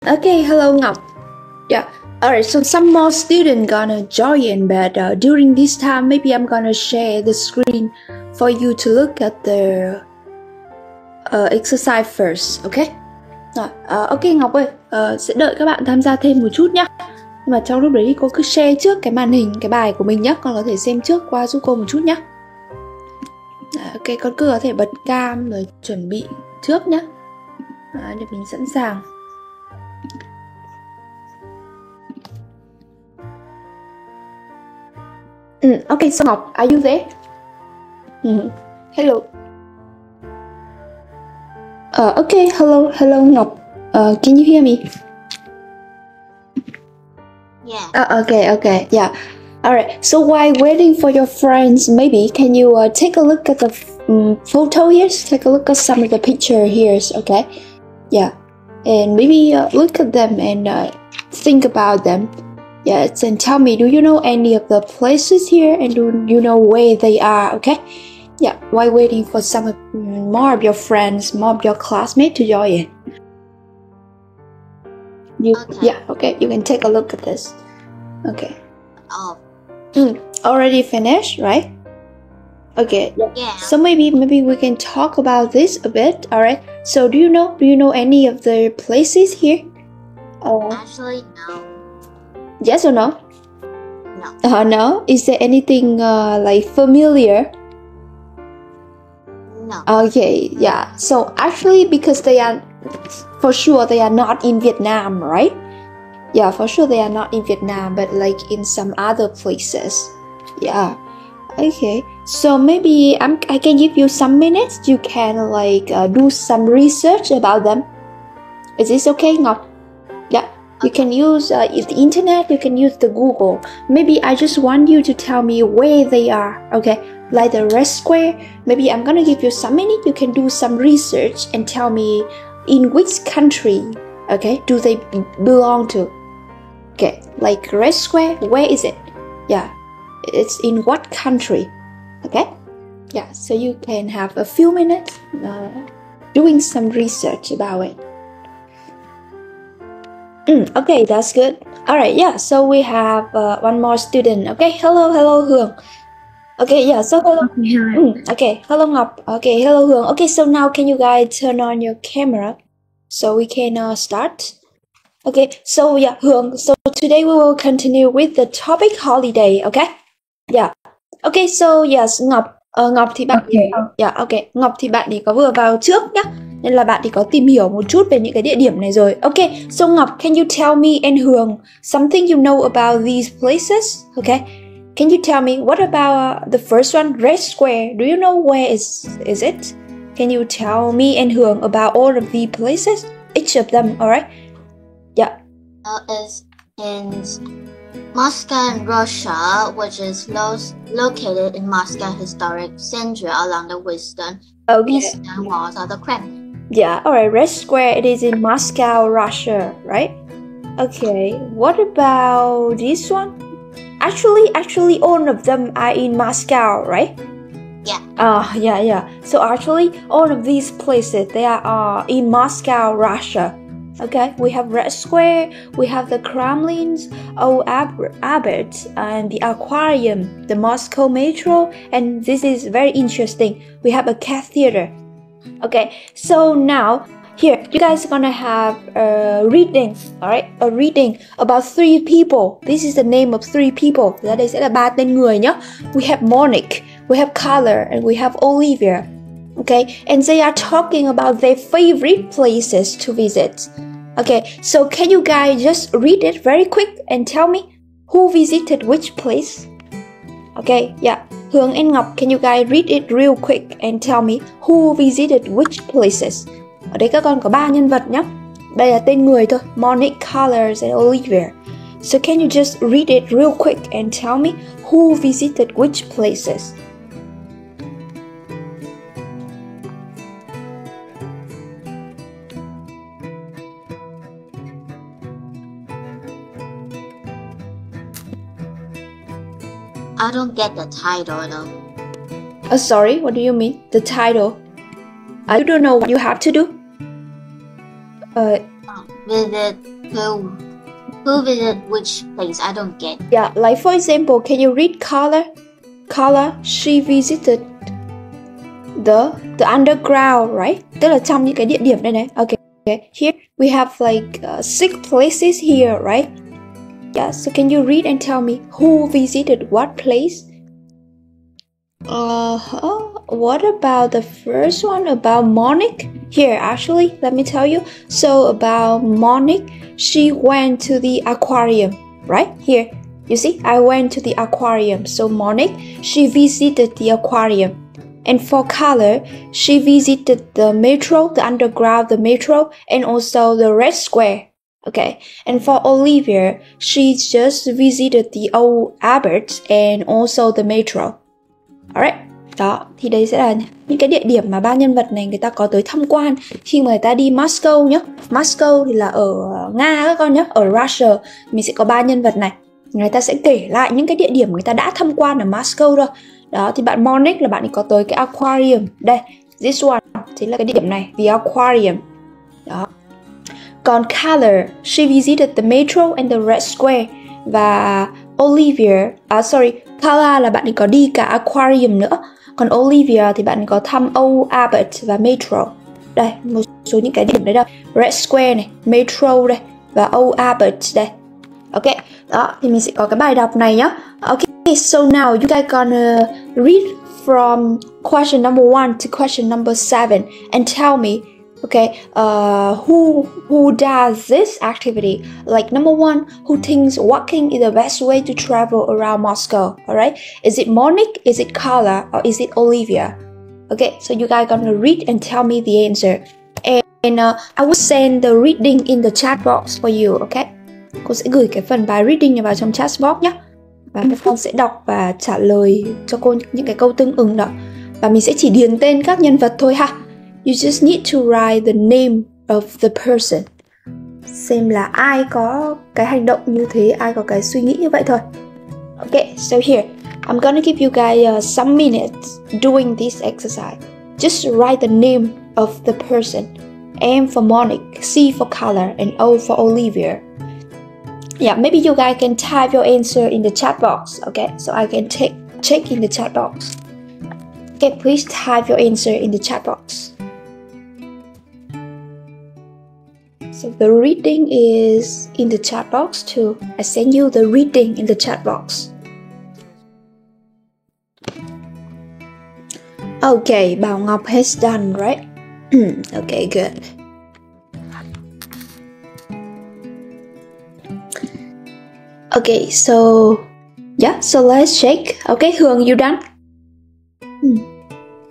Okay, hello Ngọc. Yeah. Alright, so some more students gonna join, but during this time, maybe I'm gonna share the screen for you to look at the exercise first, okay? Rồi, ok Ngọc ơi, sẽ đợi các bạn tham gia thêm một chút nhé. Nhưng mà trong lúc đấy thì cô cứ share trước cái màn hình, cái bài của mình nhé. Con có thể xem trước qua giúp cô một chút nhé. Ok, con cứ có thể bật cam rồi chuẩn bị trước nhé. Để mình sẵn sàng. Okay, so Ngọc, are you there? Hello. Okay, hello Ngọc. Can you hear me? Yeah. Okay, yeah. Alright, so while waiting for your friends, maybe can you take a look at the photo here? Take a look at some of the picture here, okay? Yeah, and maybe look at them and think about them. Yes, and tell me, do you know any of the places here, and do you know where they are? Okay, yeah. While waiting for some more of your friends, more of your classmates to join in. Okay, you can take a look at this. Okay. Already finished, right? Okay. Yeah. So maybe we can talk about this a bit. All right. So do you know any of the places here? Actually, no. Yes or no? No. No? Is there anything like familiar? No. Okay, yeah. So actually, because they are not in Vietnam, right? Yeah, for sure they are not in Vietnam, but like in some other places. Yeah. Okay. So maybe I can give you some minutes. You can like do some research about them. Is this okay, Ngọc? Yeah. You can use the internet, you can use the Google. Maybe I just want you to tell me where they are, okay? Like the Red Square, maybe I'm gonna give you some minutes, you can do some research and tell me in which country, okay, do they belong to? Okay, like Red Square, where is it? Yeah, it's in what country, okay? Yeah, so you can have a few minutes doing some research about it. Okay, that's good. Alright, yeah, so we have one more student. Okay, hello Hương. Okay, yeah, so hello. Okay, hello Ngọc. Okay, hello Hương. Okay, so now can you guys turn on your camera so we can start? Okay, so yeah, Hương. So today we will continue with the topic holiday, okay? Yeah. Okay, so yes, Ngọc thì bạn Ngọc thì bạn thì có vừa vào trước nhá. Nên là bạn thì có tìm hiểu một chút về những cái địa điểm này rồi. Okay, so Ngọc, can you tell me and Hương something you know about these places? Okay, can you tell me what about the first one, Red Square? Do you know where is it? Can you tell me and Hương about all of the places, each of them? Alright, yeah. It's in Moscow in Russia, which is located in Moscow Historic Center along the western walls of the Kremlin. Yeah, alright, Red Square, it is in Moscow, Russia, right? Okay, what about this one? Actually, all of them are in Moscow, right? Yeah. Yeah. So actually, all of these places, they are in Moscow, Russia. Okay, we have Red Square, we have the Kremlin's Old Abbot, and the Aquarium, the Moscow Metro, and this is very interesting. We have a cat theater. Okay, so now here you guys are gonna have a reading, alright? A reading about 3 people. This is the name of 3 people. Ra đây sẽ là 3 tên người nhá. We have Monique, we have Carla, and we have Olivia. Okay, and they are talking about their favorite places to visit. Okay, so can you guys just read it very quick and tell me who visited which place? Okay, yeah. Hương and Ngọc, can you guys read it real quick and tell me who visited which places? Ở đây các con có 3 nhân vật nhé. Đây là tên người thôi, Monique, Carlos and Olivia. So can you just read it real quick and tell me who visited which places? I don't get the title though. Sorry, what do you mean? The title? I don't know what you have to do. Visit Who who visited which place? I don't get. Yeah, like for example, can you read Carla? Carla, she visited the underground, right? Tức là trong những cái địa điểm đây này. Okay. Here we have like 6 places here, right? Yeah, so can you read and tell me who visited what place? What about the first one about Monique? Here, actually, let me tell you. So about Monique, she went to the aquarium, right? Here, you see, I went to the aquarium. So Monique, she visited the aquarium. And for Color, she visited the metro, the underground, the metro, and also the Red Square. Okay, and for Olivia, she just visited the old Albert and also the metro. Alright, đó, thì đây sẽ là những cái địa điểm mà ba nhân vật này người ta có tới tham quan khi mà người ta đi Moscow nhé. Moscow thì là ở Nga các con nhé, ở Russia. Mình sẽ có ba nhân vật này. Người ta sẽ kể lại những cái địa điểm người ta đã tham quan ở Moscow thôi. Đó, thì bạn Monique là bạn ấy có tới cái aquarium. Đây, this one, chính là cái địa điểm này, the aquarium. Đó. Còn Color, she visited the metro and the Red Square. Và Olivia, Carla là bạn ấy có đi cả aquarium nữa. Còn Olivia thì bạn ấy có thăm Old Albert và metro. Đây, một số những cái điểm đấy đâu. Red Square này, metro đây, và Old Albert đây. Ok, đó, thì mình sẽ có cái bài đọc này nhá. Ok, so now you guys gonna read from question number 1 to question number 7 and tell me, okay, who does this activity? Like number 1, who thinks walking is the best way to travel around Moscow? Alright, is it Monique, is it Carla, or is it Olivia? Okay, so you guys gonna read and tell me the answer. And I will send the reading in the chat box for you, okay? Cô sẽ gửi cái phần bài reading này vào trong chat box nhé. Và các con sẽ đọc và trả lời cho cô những cái câu tương ứng đó. Và mình sẽ chỉ điền tên các nhân vật thôi ha. You just need to write the name of the person. Xem là ai có cái hành động như thế, ai có cái suy nghĩ như vậy thôi. Okay, so here, I'm gonna give you guys some minutes doing this exercise. Just write the name of the person. M for Monique, C for Color, and O for Olivia. Yeah, maybe you guys can type your answer in the chat box, okay? So I can check in the chat box. Okay, please type your answer in the chat box. So the reading is in the chat box too. I send you the reading in the chat box. Okay, Bao Ngoc has done, right? Okay, good. Okay, so yeah, so let's check. Okay, Hương, you done?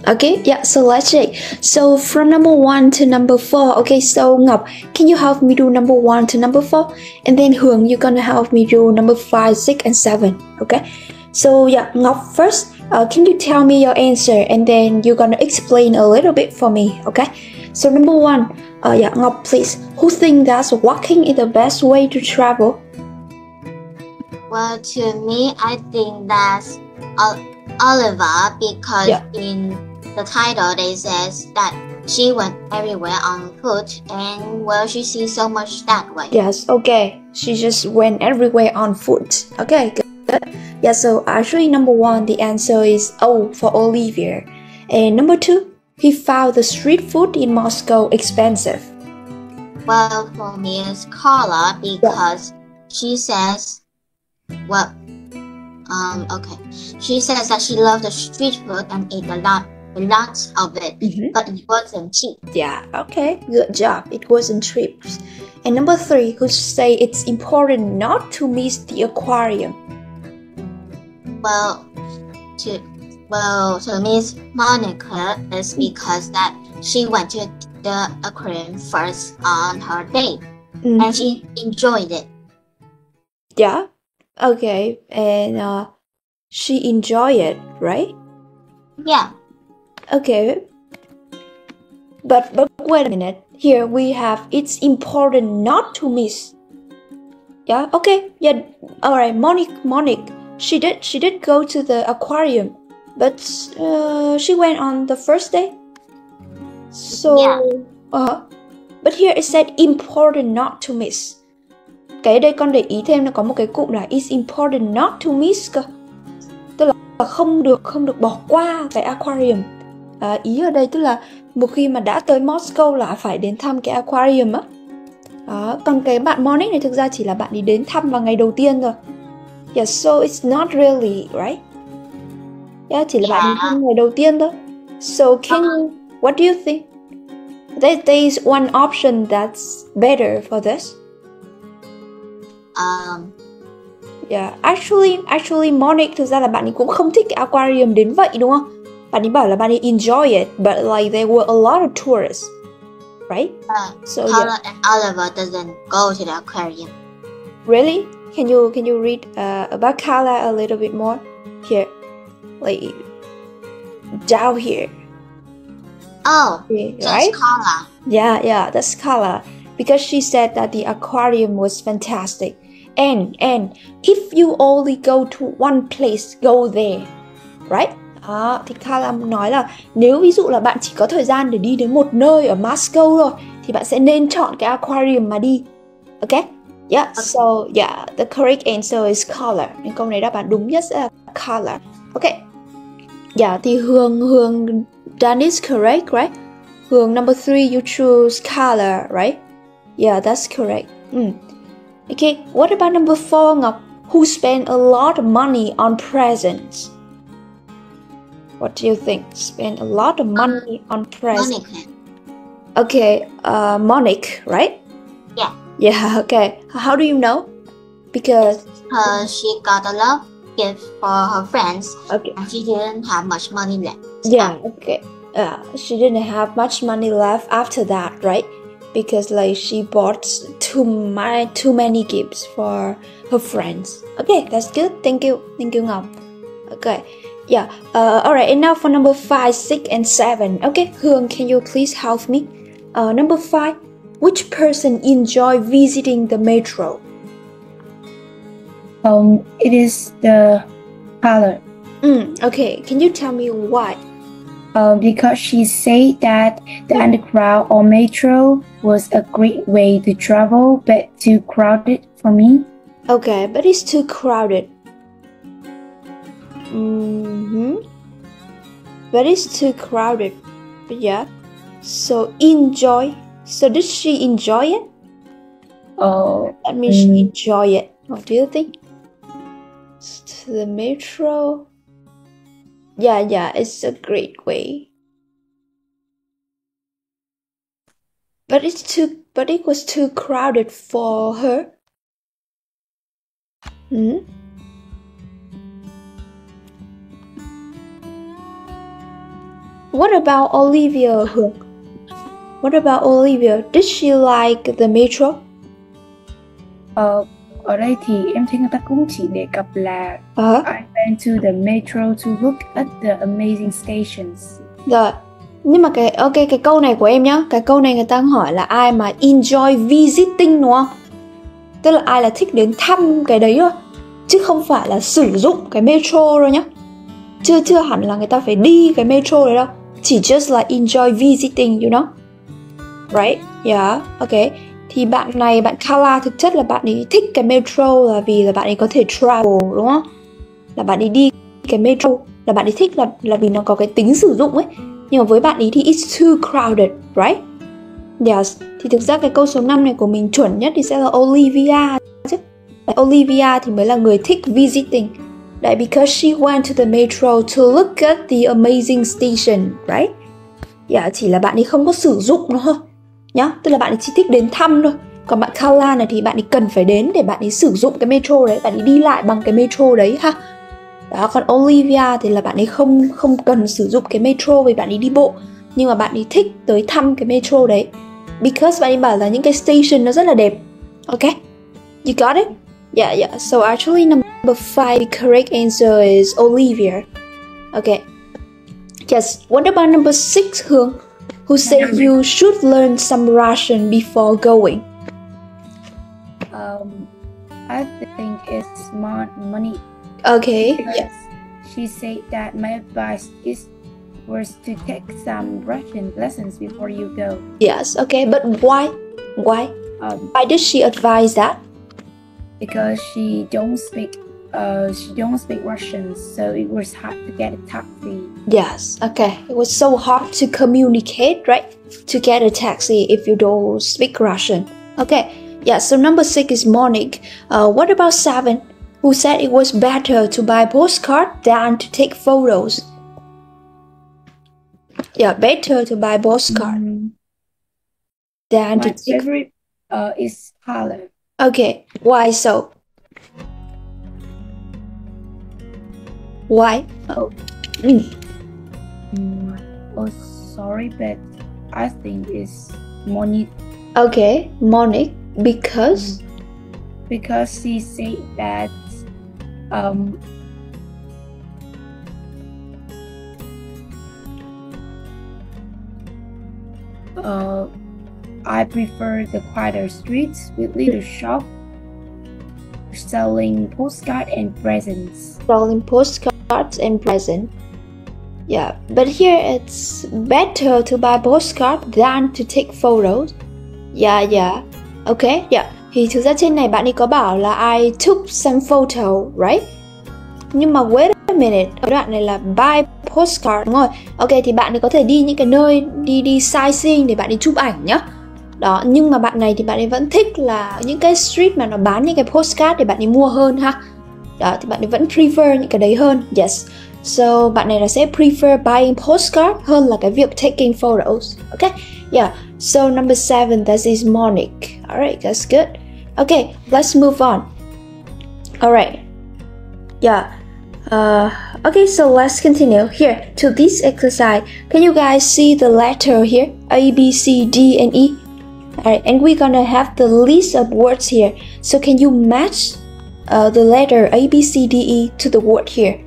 Okay, yeah, so let's check. So from number 1 to number 4. Okay, so Ngọc, can you help me do number 1 to number 4? And then Hương, you're gonna help me do number 5, 6, and 7. Okay, so yeah, Ngọc first. Can you tell me your answer and then you're gonna explain a little bit for me, okay? So number 1, yeah, Ngọc, please. Who thinks that walking is the best way to travel? Well, to me, I think that's Oliver because in the title they says that she went everywhere on foot and well, she sees so much that way. Yes, okay. She just went everywhere on foot. Okay, good. Yeah, so actually number 1, the answer is O for Olivia. And number 2, he found the street food in Moscow expensive. Well, for me it's Carla because she says, well, okay. She says that she loved the street food and ate a lot of it, but it wasn't cheap. Yeah, okay, good job. It wasn't cheap. And number 3, who say it's important not to miss the aquarium. Well, to Miss Monica is because that she went to the aquarium first on her date and she enjoyed it. Yeah, okay, and she enjoyed it, right? Yeah. Okay. But wait a minute. Here we have it's important not to miss. Yeah, okay. Yeah, alright, Monique. She did go to the aquarium, but she went on the first day. So, but here it said important not to miss. Cái đây con để ý thêm là có một cái cụm là it's important not to miss cơ. Tức là không được bỏ qua cái aquarium. Ý ở đây tức là một khi mà đã tới Moscow là phải đến thăm cái aquarium á. Còn cái bạn Monique này thực ra chỉ là bạn đi đến thăm vào ngày đầu tiên thôi. Yeah, so it's not really, right? Yeah, chỉ là bạn đến thăm ngày đầu tiên thôi. So what do you think? There is one option that's better for this. Yeah, actually Monique thực ra là bạn ấy cũng không thích cái aquarium đến vậy đúng không? Bạn ấy bảo là bạn ấy enjoy it, but like there were a lot of tourists, right? So Carla and Oliver doesn't go to the aquarium. Really? Can you read about Carla a little bit more? Here, like down here. Oh, okay, that's right? Carla. Yeah, that's Carla. Because she said that the aquarium was fantastic. And if you only go to one place, go there, right? Thì Carla nói là nếu ví dụ là bạn chỉ có thời gian để đi đến một nơi ở Moscow thôi thì bạn sẽ nên chọn cái aquarium mà đi. Okay? Yeah, so yeah, the correct answer is color. Nên câu này đáp án đúng nhất sẽ là color. Okay. Yeah, thì Hương that is correct, right? Hương number 3, you choose color, right? Yeah, that's correct. Okay, what about number 4, Ngọc? Who spent a lot of money on presents? What do you think? Spend a lot of money on presents. Monica. Okay, Monique, right? Yeah. Yeah, okay. How do you know? Because she got a lot of gifts for her friends. Okay. And she didn't have much money left. Yeah, okay. She didn't have much money left after that, right? Because like she bought too many gifts for her friends. Okay, that's good. Thank you, Ngọc. Okay, yeah. Alright, and now for number 5, 6, and 7. Okay, Hương, can you please help me? Number 5, which person enjoy visiting the metro? It is the color. Okay, can you tell me why? Because she said that the underground or metro was a great way to travel, but too crowded for me. Okay, but it's too crowded. But it's too crowded. But yeah. So enjoy. So did she enjoy it? That means she enjoy it. What do you think? To the metro. Yeah, it's a great way. But it was too crowded for her. What about Olivia? What about Olivia? Did she like the metro? Ở đây thì em thấy người ta cũng chỉ đề cập là I went to the metro to look at the amazing stations. Rồi, nhưng mà cái câu này của em nhá, cái câu này người ta hỏi là ai mà enjoy visiting đúng không? Tức là ai là thích đến thăm cái đấy thôi, chứ không phải là sử dụng cái metro đâu nhá. Chưa hẳn là người ta phải đi cái metro đấy đâu, chỉ just là enjoy visiting, you know? Right? Yeah, okay. Thì bạn Carla thực chất là bạn ấy thích cái metro là vì là bạn ấy có thể travel đúng không? Là bạn ấy đi cái metro là bạn ấy thích là vì nó có cái tính sử dụng ấy. Nhưng mà với bạn ấy thì it's too crowded, right? Yes. Thì thực ra cái câu số 5 này của mình chuẩn nhất thì sẽ là Olivia chứ. Olivia thì mới là người thích visiting. Đấy, because she went to the metro to look at the amazing station, right? Yeah, chỉ là bạn ấy không có sử dụng nó thôi. Nhá, tức là bạn ấy chỉ thích đến thăm thôi. Còn bạn Carla này thì bạn ấy cần phải đến để bạn ấy sử dụng cái metro đấy, bạn ấy đi lại bằng cái metro đấy ha. Đó, còn Olivia thì là bạn ấy không cần sử dụng cái metro vì bạn ấy đi bộ, nhưng mà bạn ấy thích tới thăm cái metro đấy. Because bạn ấy bảo là những cái station nó rất là đẹp. Okay? You got it? Yeah. So actually number 5, the correct answer is Olivia. Okay. Yes. What about number 6, Hương? Who said you should learn some Russian before going? I think it's smart money. Okay. Yes. She said that my advice was to take some Russian lessons before you go. Yes. Okay. But why? Why did she advise that? because she don't speak Russian, so it was hard to get a taxi. Yes, okay. It was so hard to communicate, right? To get a taxi if you don't speak Russian. Okay, yeah, so number 6 is morning. What about 7? Who said it was better to buy postcard than to take photos? Yeah, better to buy postcard than to My take... favorite is color. Okay, why so? Why? Oh, sorry, but I think it's morning. Okay, morning, because she said that I prefer the quieter streets with little shop selling postcards and presents. Selling postcards and presents. Yeah, but here it's better to buy postcard than to take photos. Yeah. Okay, yeah. Thì thực ra trên này bạn ấy có bảo là I took some photo, right? Nhưng mà wait a minute, ở đoạn này là buy postcard, đúng rồi. Ok, thì bạn ấy có thể đi những cái nơi đi sightseeing để bạn ấy chụp ảnh nhá. Đó, nhưng mà bạn này thì bạn ấy vẫn thích là những cái street mà nó bán những cái postcard để bạn ấy mua hơn ha. Đó, thì bạn ấy vẫn prefer những cái đấy hơn. Yes. So bạn này là sẽ prefer buying postcard hơn là cái việc taking photos. Okay? Yeah. So number 7, that is morning. Alright, that's good. Okay, let's move on. Alright. Yeah. Okay, so let's continue. Here, to this exercise, can you guys see the letter here? A, B, C, D, and E. Alright, and we're gonna have the list of words here. So can you match the letter A, B, C, D, E to the word here?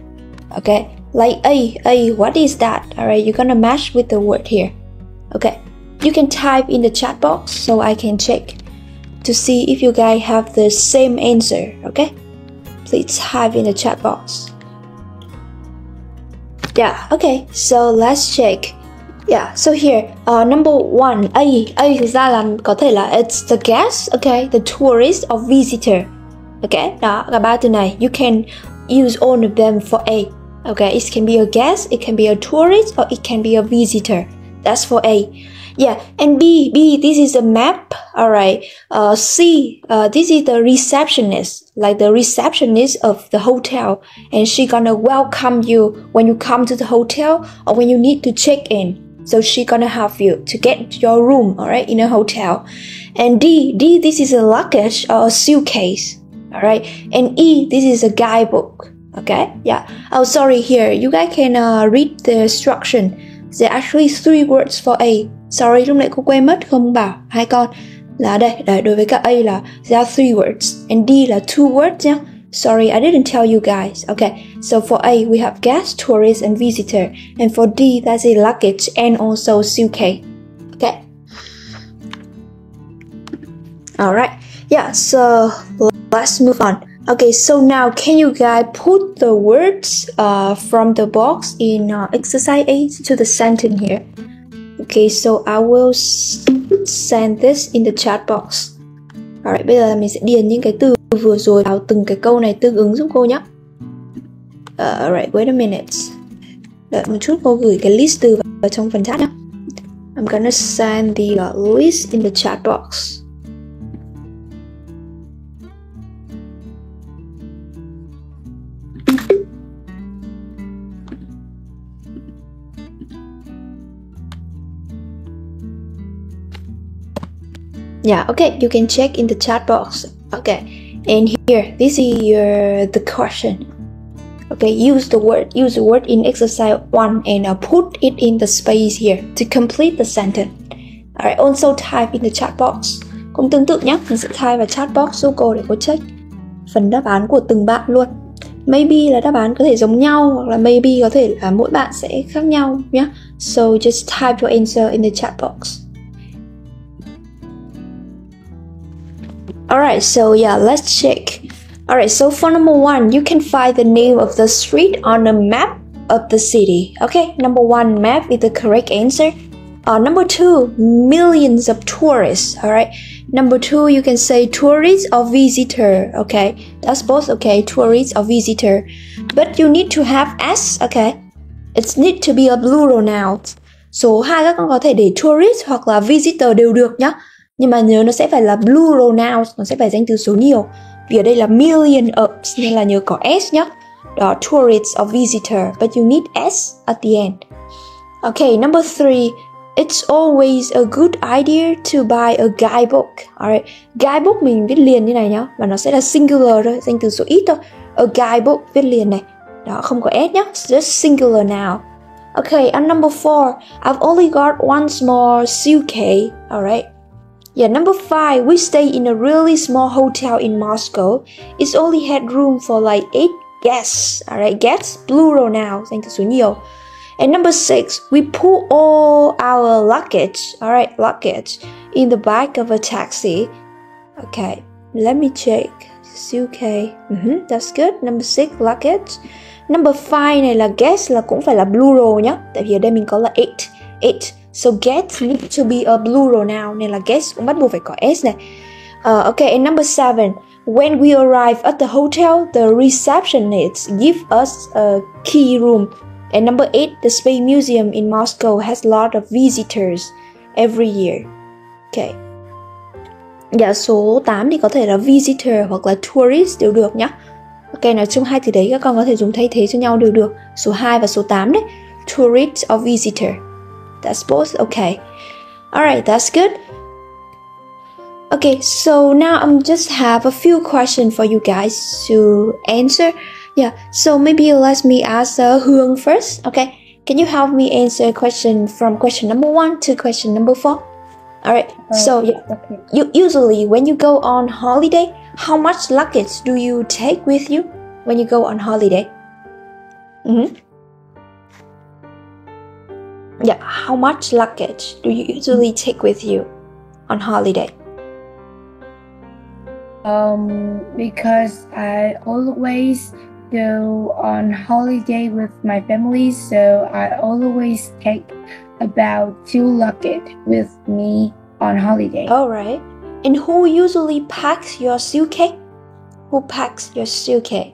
Okay, like A, what is that? Alright, you're gonna match with the word here. Okay, you can type in the chat box so I can check to see if you guys have the same answer. Okay, please type in the chat box. Yeah, okay, so let's check. Yeah, so here, number 1, A thực ra là có thể là it's the guest, okay, the tourist or visitor. Okay, đó, cả ba từ này, you can use all of them for A. Okay, it can be a guest, it can be a tourist, or it can be a visitor. That's for A. Yeah, and B, this is a map. Alright. C, this is the receptionist, like the receptionist of the hotel, and she gonna welcome you when you come to the hotel or when you need to check in. So she gonna help you to get to your room, alright, in a hotel. And D, this is a luggage or a suitcase. Alright, and E, this is a guidebook. Okay, yeah. Oh, sorry, here you guys can read the instruction. There are actually 3 words for A. Sorry, lúc nãy cô quên mất không bảo hai con là đây. Đối với cả A là there are 3 words and D là 2 words nhá. Sorry, I didn't tell you guys. Okay, so for A we have guest, tourist, and visitor, and for D that's a luggage and also suitcase. Okay. All right. Yeah. So let's move on. Okay, so now can you guys put the words from the box in exercise 8 to the sentence here? Okay, so I will send this in the chat box. Alright, bây giờ mình sẽ điền những cái từ vừa rồi vào từng cái câu này tương ứng giúp cô nhé. Alright, wait a minute. Đợi một chút, cô gửi cái list từ vào trong phần chat nhé. I'm gonna send the list in the chat box. Yeah, okay, you can check in the chat box. Okay, and here, this is the question. Okay, use the word in exercise 1 and put it in the space here to complete the sentence. Alright, also type in the chat box. Cũng tương tự nhé, mình sẽ type vào chat box giúp cô để cô check phần đáp án của từng bạn luôn. Maybe là đáp án có thể giống nhau, hoặc là maybe có thể là mỗi bạn sẽ khác nhau nhé. So just type your answer in the chat box. Alright, so yeah, let's check. Alright, so for number 1, you can find the name of the street on the map of the city. Okay, number 1, map is the correct answer. Number 2, millions of tourists. Alright, Number 2, you can say tourist or visitor. Okay, that's both okay, tourist or visitor. But you need to have s. Okay, it needs to be a plural noun. Số 2 các con có thể để tourist hoặc là visitor đều được nhá. Nhưng mà nhớ nó sẽ phải là plural nouns, nó sẽ phải danh từ số nhiều. Vì ở đây là million of nên là nhớ có s nhá. Đó, tourist or visitor, but you need s at the end. Okay, number 3, it's always a good idea to buy a guidebook. Alright, guidebook mình viết liền như này nhá, và nó sẽ là singular thôi, danh từ số ít thôi. A guidebook viết liền này. Đó, không có s nhá, just singular now. Okay, and number 4, I've only got one small suitcase. Alright. Yeah, number 5, we stay in a really small hotel in Moscow. It's only had room for like 8 guests. Alright, guests, plural now, danh từ số nhiều. And number 6, we put all our luggage, alright, luggage, in the back of a taxi. Okay, let me check. Suitcase, that's good. Number 6, luggage. Number 5 này là guest là cũng phải là plural nhá. Tại vì ở đây mình có là 8. So guest need to be a plural noun, nên là guest cũng bắt buộc phải có s này. Okay, and number 7, when we arrive at the hotel, the receptionist give us a key room. And number 8, the Space Museum in Moscow has a lot of visitors every year. Okay. Dạ, số 8 thì có thể là visitor hoặc là tourist đều được nhá. Ok, nói chung hai từ đấy các con có thể dùng thay thế cho nhau đều được. Số 2 và số 8 đấy. Tourist or visitor. That's both okay. Alright, that's good. Okay, so now I'm just have a few questions for you guys to answer. Yeah, so maybe let me ask Hương first. Okay, can you help me answer a question from question number 1 to question number 4? Alright, so yeah, okay. You usually when you go on holiday, how much luggage do you take with you when you go on holiday? Yeah, how much luggage do you usually take with you on holiday? Because I always go on holiday with my family, so I always take about 2 luggage with me on holiday. Alright. And who usually packs your suitcase? Who packs your suitcase?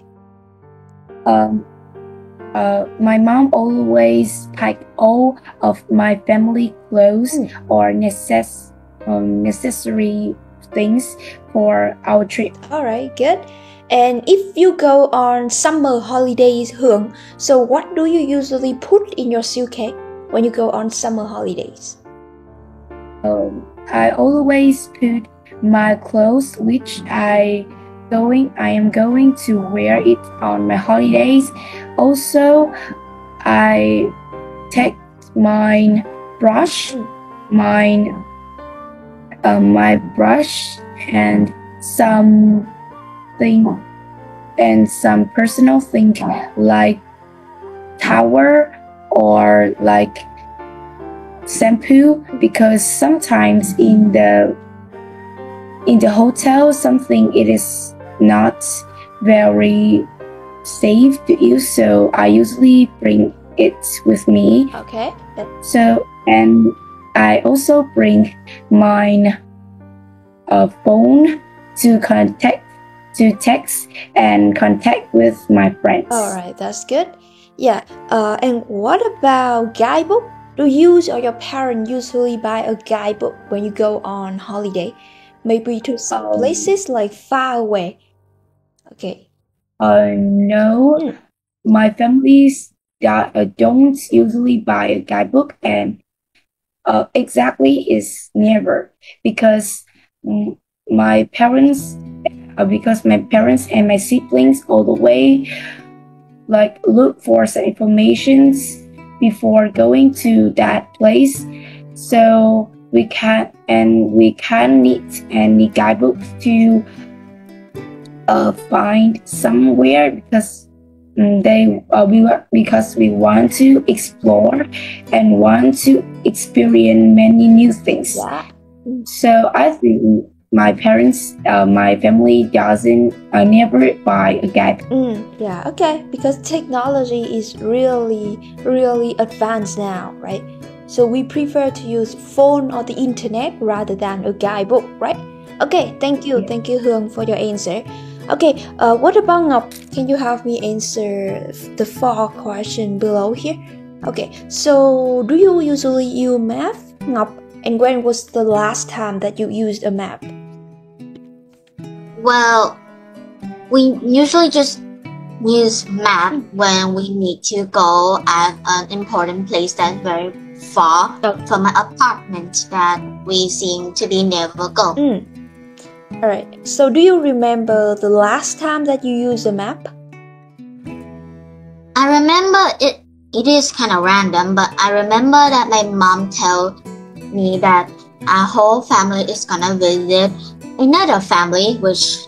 My mom always pack all of my family clothes or necessary things for our trip. Alright, good. And if you go on summer holidays, Hương, so what do you usually put in your suitcase when you go on summer holidays? I always put my clothes which I am going to wear it on my holidays. Also, I take my brush, my brush and some personal thing like towel or like shampoo, because sometimes in the hotel something it is not very safe to use, so I usually bring it with me. Okay. So, and I also bring my phone to text and contact with my friends. Alright, that's good. Yeah. And what about guidebook? Do you or your parents usually buy a guidebook when you go on holiday? Maybe to some places like far away. Okay. No. My families don't usually buy a guidebook, and exactly is never, because my parents and my siblings all the way like look for some informations before going to that place, so we can't need any guidebooks to find somewhere, because we want to explore and want to experience many new things. Yeah. So I think my family doesn't never buy a guidebook. Yeah, okay, because technology is really advanced now, right? So we prefer to use phone or the internet rather than a guidebook, right? Okay, thank you Hương for your answer. Okay, what about Ngọc? Can you help me answer the 4 question below here? Okay, so do you usually use map, Ngọc? And when was the last time that you used a map? Well, we usually just use map when we need to go at an important place that's very far from my apartment that we seem to be never go. Alright, so do you remember the last time that you used a map? I remember it is kind of random, but I remember that my mom told me that our whole family is gonna visit another family, which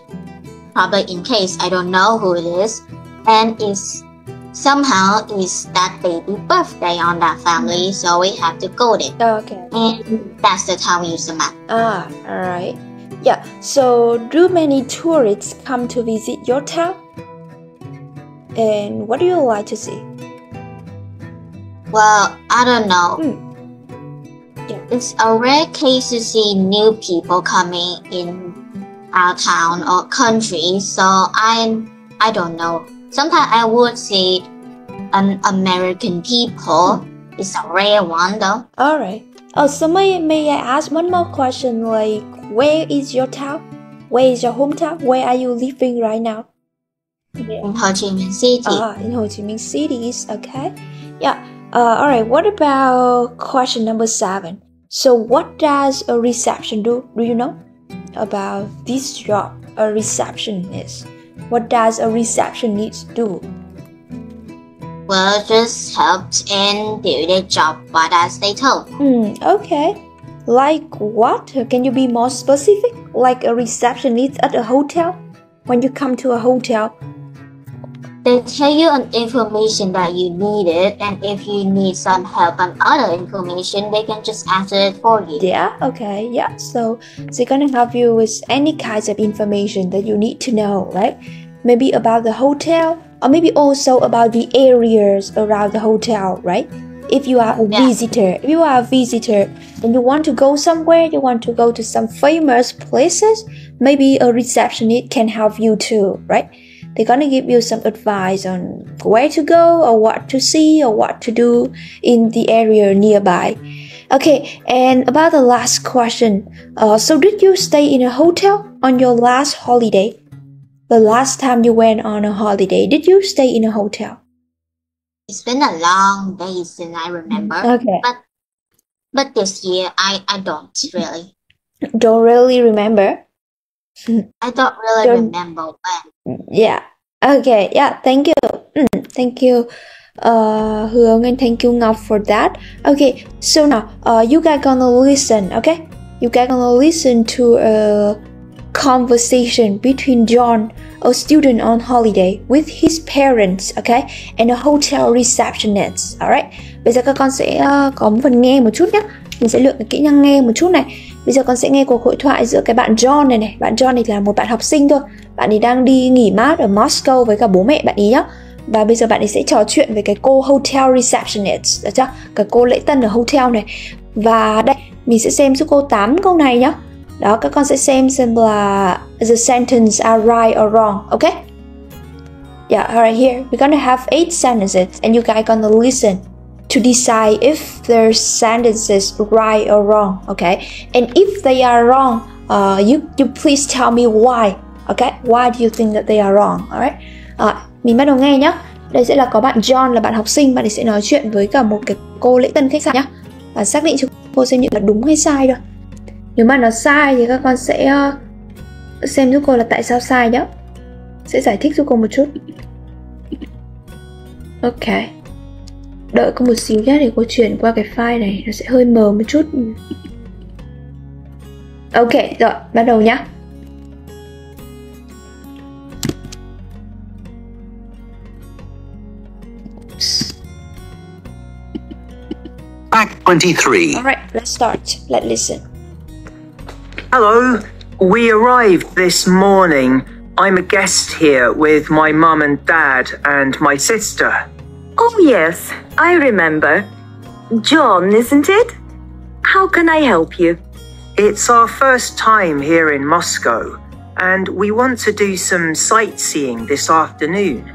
probably in case I don't know who it is, and is somehow is that baby birthday on that family, so we have to go there. Okay. And that's the time we use the map. Alright. Yeah, so do many tourists come to visit your town? And what do you like to see? Well, I don't know. Yeah. It's a rare case to see new people coming in our town or country, so I don't know. Sometimes I would see an American people. It's a rare one though. Alright. Oh, so may I ask one more question, like where is your town? Where is your hometown? Where are you living right now? In Ho Chi Minh City. In Ho Chi Minh City, okay. Yeah. Alright, what about question number 7? So what does a reception do? Do you know about this job, a receptionist? What does a receptionist do? Well, just helped and do their job, but as they told. Okay. Like what? Can you be more specific? Like a receptionist at a hotel? When you come to a hotel, they tell you an information that you needed, and if you need some help on other information, they can just answer it for you. Yeah, okay, yeah. So they're gonna help you with any kinds of information that you need to know, right? Maybe about the hotel, or maybe also about the areas around the hotel, right? If you are a visitor, and you want to go somewhere, you want to go to some famous places, maybe a receptionist can help you too, right? They're gonna give you some advice on where to go or what to see or what to do in the area nearby. Okay, and about the last question. So did you stay in a hotel on your last holiday? The last time you went on a holiday, did you stay in a hotel? It's been a long day since I remember. Okay. But this year I don't really. Don't really remember? I don't really remember when. Yeah. Okay. Yeah. Thank you. Thank you, Hương, and thank you, Ngọc, for that. Okay. So now, you guys gonna listen. Okay. You guys gonna listen to a conversation between John, a student on holiday, with his parents. Okay, and a hotel receptionist. Alright. Bây giờ các con sẽ có một phần nghe một chút nhé. Mình sẽ luyện cái kỹ năng nghe một chút này. Bây giờ con sẽ nghe cuộc hội thoại giữa cái bạn John này. Bạn John này là một bạn học sinh thôi. Bạn ấy đang đi nghỉ mát ở Moscow với cả bố mẹ bạn ấy nhá. Và bây giờ bạn ấy sẽ trò chuyện với cái cô hotel receptionist, được chưa? Cái cô lễ tân ở hotel này. Và đây, mình sẽ xem giúp cô 8 câu này nhá. Đó, các con sẽ xem là the sentence are right or wrong, okay? Yeah, alright, here we're gonna have 8 sentences and you guys gonna listen to decide if their sentences right or wrong, okay? And if they are wrong, you please tell me why, okay? Why do you think that they are wrong, alright? Mình bắt đầu nghe nhá. Đây sẽ là có bạn John là bạn học sinh, bạn ấy sẽ nói chuyện với cả một cái cô lễ tân khách sạn nhá. Và xác định cho cô xem những là đúng hay sai thôi. Nếu mà nó sai thì các con sẽ xem giúp cô là tại sao sai nhá. Sẽ giải thích giúp cô một chút. Ok. Đợi cô một xíu nhé để cô chuyển qua cái file này. Nó sẽ hơi mờ một chút. Ok, rồi, bắt đầu nhá. Fact 23. Alright, let's start. Let's listen. Hello, we arrived this morning. I'm a guest here with my mum and dad and my sister. Oh yes, I remember. John, isn't it? How can I help you? It's our first time here in Moscow, and we want to do some sightseeing this afternoon.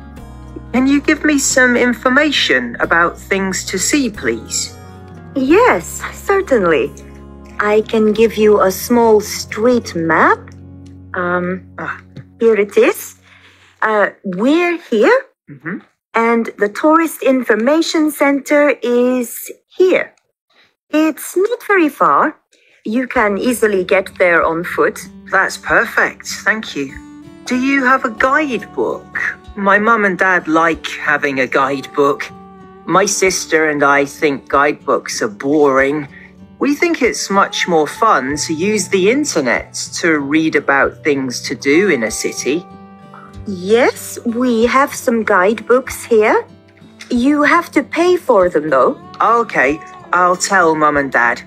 Can you give me some information about things to see, please? Yes, certainly. I can give you a small street map. Here it is. We're here, and the Tourist Information Center is here. It's not very far. You can easily get there on foot. That's perfect, thank you. Do you have a guidebook? My mum and dad like having a guidebook. My sister and I think guidebooks are boring. We think it's much more fun to use the internet to read about things to do in a city. Yes, we have some guidebooks here. You have to pay for them, though. Okay, I'll tell Mum and Dad.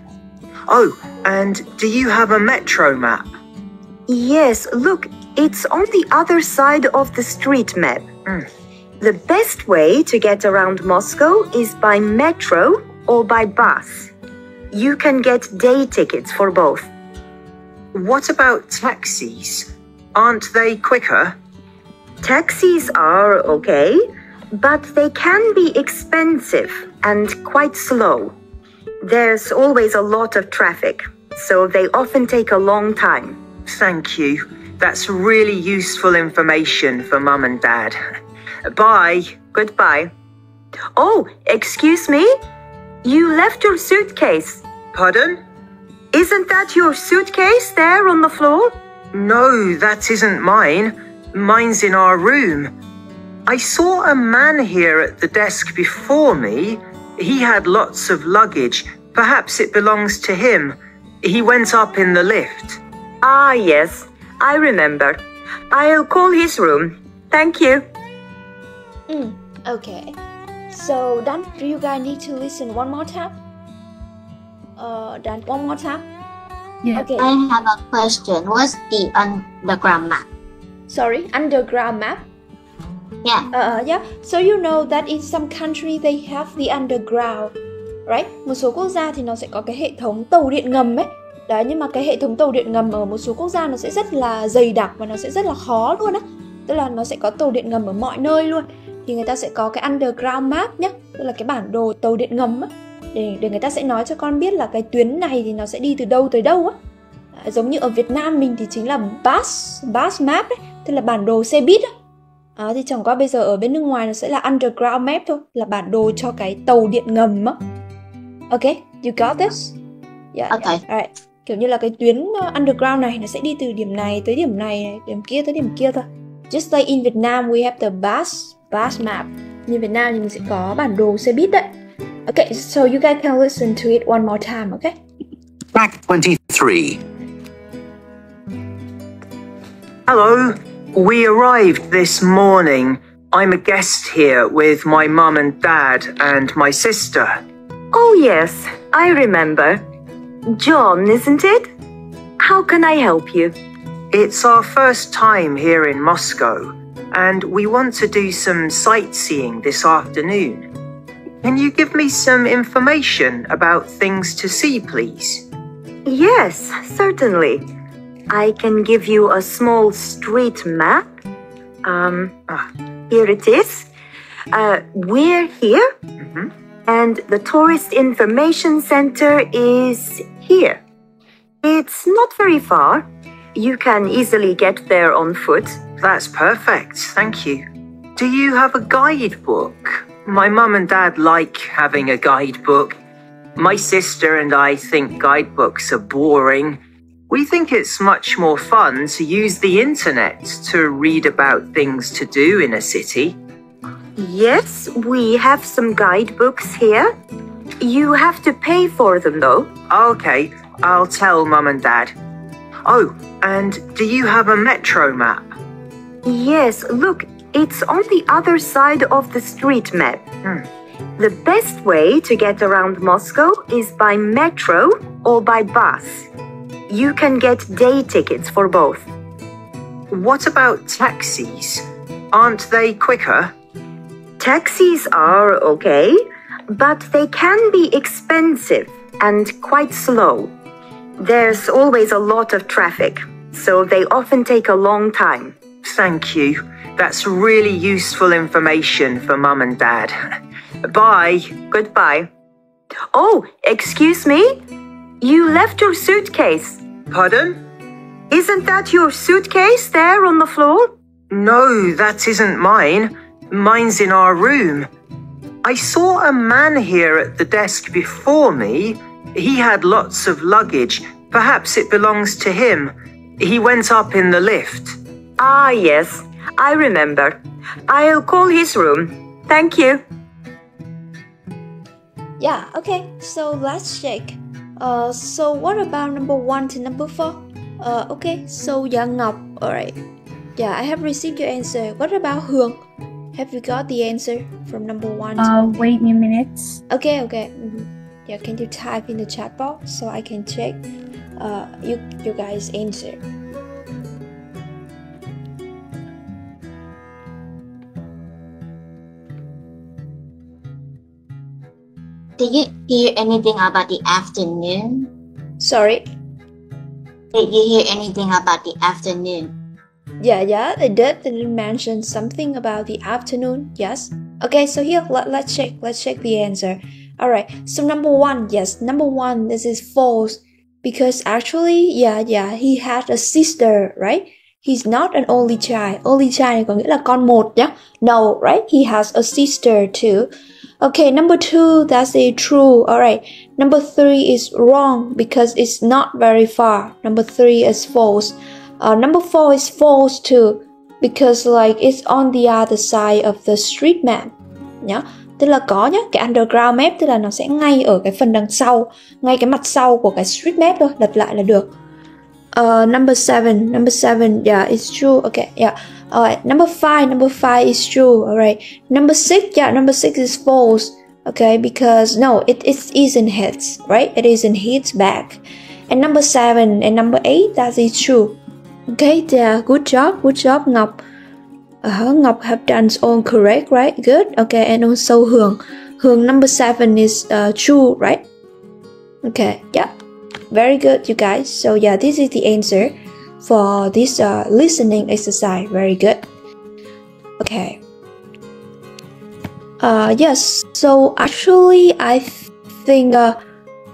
Oh, and do you have a metro map? Yes, look, it's on the other side of the street map. The best way to get around Moscow is by metro or by bus. You can get day tickets for both. What about taxis? Aren't they quicker? Taxis are okay, but they can be expensive and quite slow. There's always a lot of traffic, so they often take a long time. Thank you. That's really useful information for Mum and Dad. Bye. Goodbye. Oh, excuse me? You left your suitcase. Pardon? Isn't that your suitcase there on the floor? No, that isn't mine. Mine's in our room. I saw a man here at the desk before me. He had lots of luggage. Perhaps it belongs to him. He went up in the lift. Ah, yes. I remember. I'll call his room. Thank you. Okay. So, Dan, do you guys need to listen one more time? Dan, one more time? Yeah. Okay. I have a question. What's the underground map? Sorry, underground map? Yeah. Yeah. So you know that in some country they have the underground, right? Một số quốc gia thì nó sẽ có cái hệ thống tàu điện ngầm ấy. Đấy, nhưng mà cái hệ thống tàu điện ngầm ở một số quốc gia nó sẽ rất là dày đặc và nó sẽ rất là khó luôn á. Tức là nó sẽ có tàu điện ngầm ở mọi nơi luôn. Thì người ta sẽ có cái underground map nhé, tức là cái bản đồ tàu điện ngầm á, để người ta sẽ nói cho con biết là cái tuyến này thì nó sẽ đi từ đâu tới đâu á. Giống như ở Việt Nam mình thì chính là bus map ấy, tức là bản đồ xe buýt á. Thì chẳng qua bây giờ ở bên nước ngoài nó sẽ là underground map thôi, là bản đồ cho cái tàu điện ngầm á. Okay, you got this? Yeah, Okay. Yeah. Alright. Kiểu như là cái tuyến underground này nó sẽ đi từ điểm này tới điểm này, điểm kia tới điểm kia thôi. Just like in Việt Nam we have the bus map. Như Việt Nam thì mình sẽ có bản đồ xe buýt đấy. Okay, so you guys can listen to it one more time, okay? Track 23. Hello. We arrived this morning. I'm a guest here with my mum and dad and my sister. Oh, yes, I remember. John, isn't it? How can I help you? It's our first time here in Moscow, and we want to do some sightseeing this afternoon. Can you give me some information about things to see, please? Yes, certainly. I can give you a small street map. Here it is. We're here, and the Tourist Information Center is here. It's not very far. You can easily get there on foot. That's perfect, thank you. Do you have a guidebook? My mum and dad like having a guidebook. My sister and I think guidebooks are boring. We think it's much more fun to use the internet to read about things to do in a city. Yes, we have some guidebooks here. You have to pay for them, though. Okay, I'll tell Mum and Dad. Oh, and do you have a metro map? Yes, look, it's on the other side of the street map. The best way to get around Moscow is by metro or by bus. You can get day tickets for both. What about taxis? Aren't they quicker? Taxis are okay, but they can be expensive and quite slow. There's always a lot of traffic, so they often take a long time. Thank you. That's really useful information for Mum and Dad. Bye. Goodbye. Oh, excuse me? You left your suitcase. Pardon? Isn't that your suitcase there on the floor? No, that isn't mine. Mine's in our room. I saw a man here at the desk before me. He had lots of luggage. Perhaps it belongs to him. He went up in the lift. Ah, yes, I remember. I'll call his room. Thank you. Yeah, okay, so let's check. So what about number 1 to number 4? Okay, so Ngọc, alright. Yeah, I have received your answer. What about Hương? Have you got the answer from number 1 to Wait a minute. Okay. Yeah, can you type in the chat box so I can check you guys' answer? Did you hear anything about the afternoon? Sorry? Did you hear anything about the afternoon? Yeah, I did. They did mention something about the afternoon. Yes. Okay, so here let's check the answer. Alright, so number 1, yes, number 1, this is false. Because actually, yeah, he had a sister, right? He's not an only child. Only child có nghĩa là con một nhá. No, right? He has a sister too. Okay, number 2, that's it true. Alright, number 3 is wrong because it's not very far. Number 3 is false. Number 4 is false too because like it's on the other side of the street map. Nhá. Tức là có nhá, cái underground map tức là nó sẽ ngay ở cái phần đằng sau, ngay cái mặt sau của cái street map thôi, lật lại là được. Number 7, yeah, it's true. Okay, yeah. Alright, number 5 is true. Alright, number 6, yeah, number 6 is false. Okay, because no, it isn't his, right? It isn't his bag. And number 7 and number 8, that is true. Okay, yeah, good job, Ngọc. Ngọc have done all correct, right? Good. Okay, and also Hương, number 7 is true, right? Okay, yeah, very good, you guys. So yeah, this is the answer for this listening exercise. Very good. Okay. Yes. So actually, I think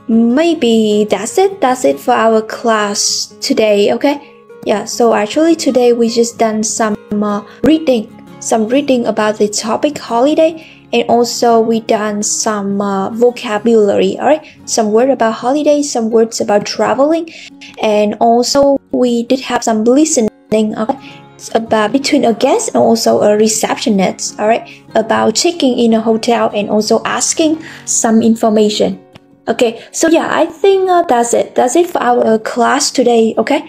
maybe that's it for our class today. Okay. Yeah. So actually, today we just done some reading about the topic holiday, and also we done some vocabulary. All right. Some word about holiday, some words about traveling, and also we did have some listening about between a guest and also a receptionist. All right, about checking in a hotel and also asking some information. Okay, so yeah, I think that's it for our class today. Okay,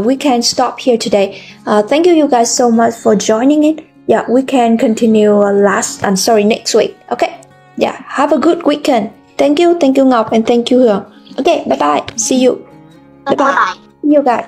we can stop here today. Thank you guys so much for joining in. Yeah, we can continue next week. Okay, yeah, have a good weekend. Thank you Ngọc, and thank you Hương. Okay, bye bye, see you. Bye bye. See you guys.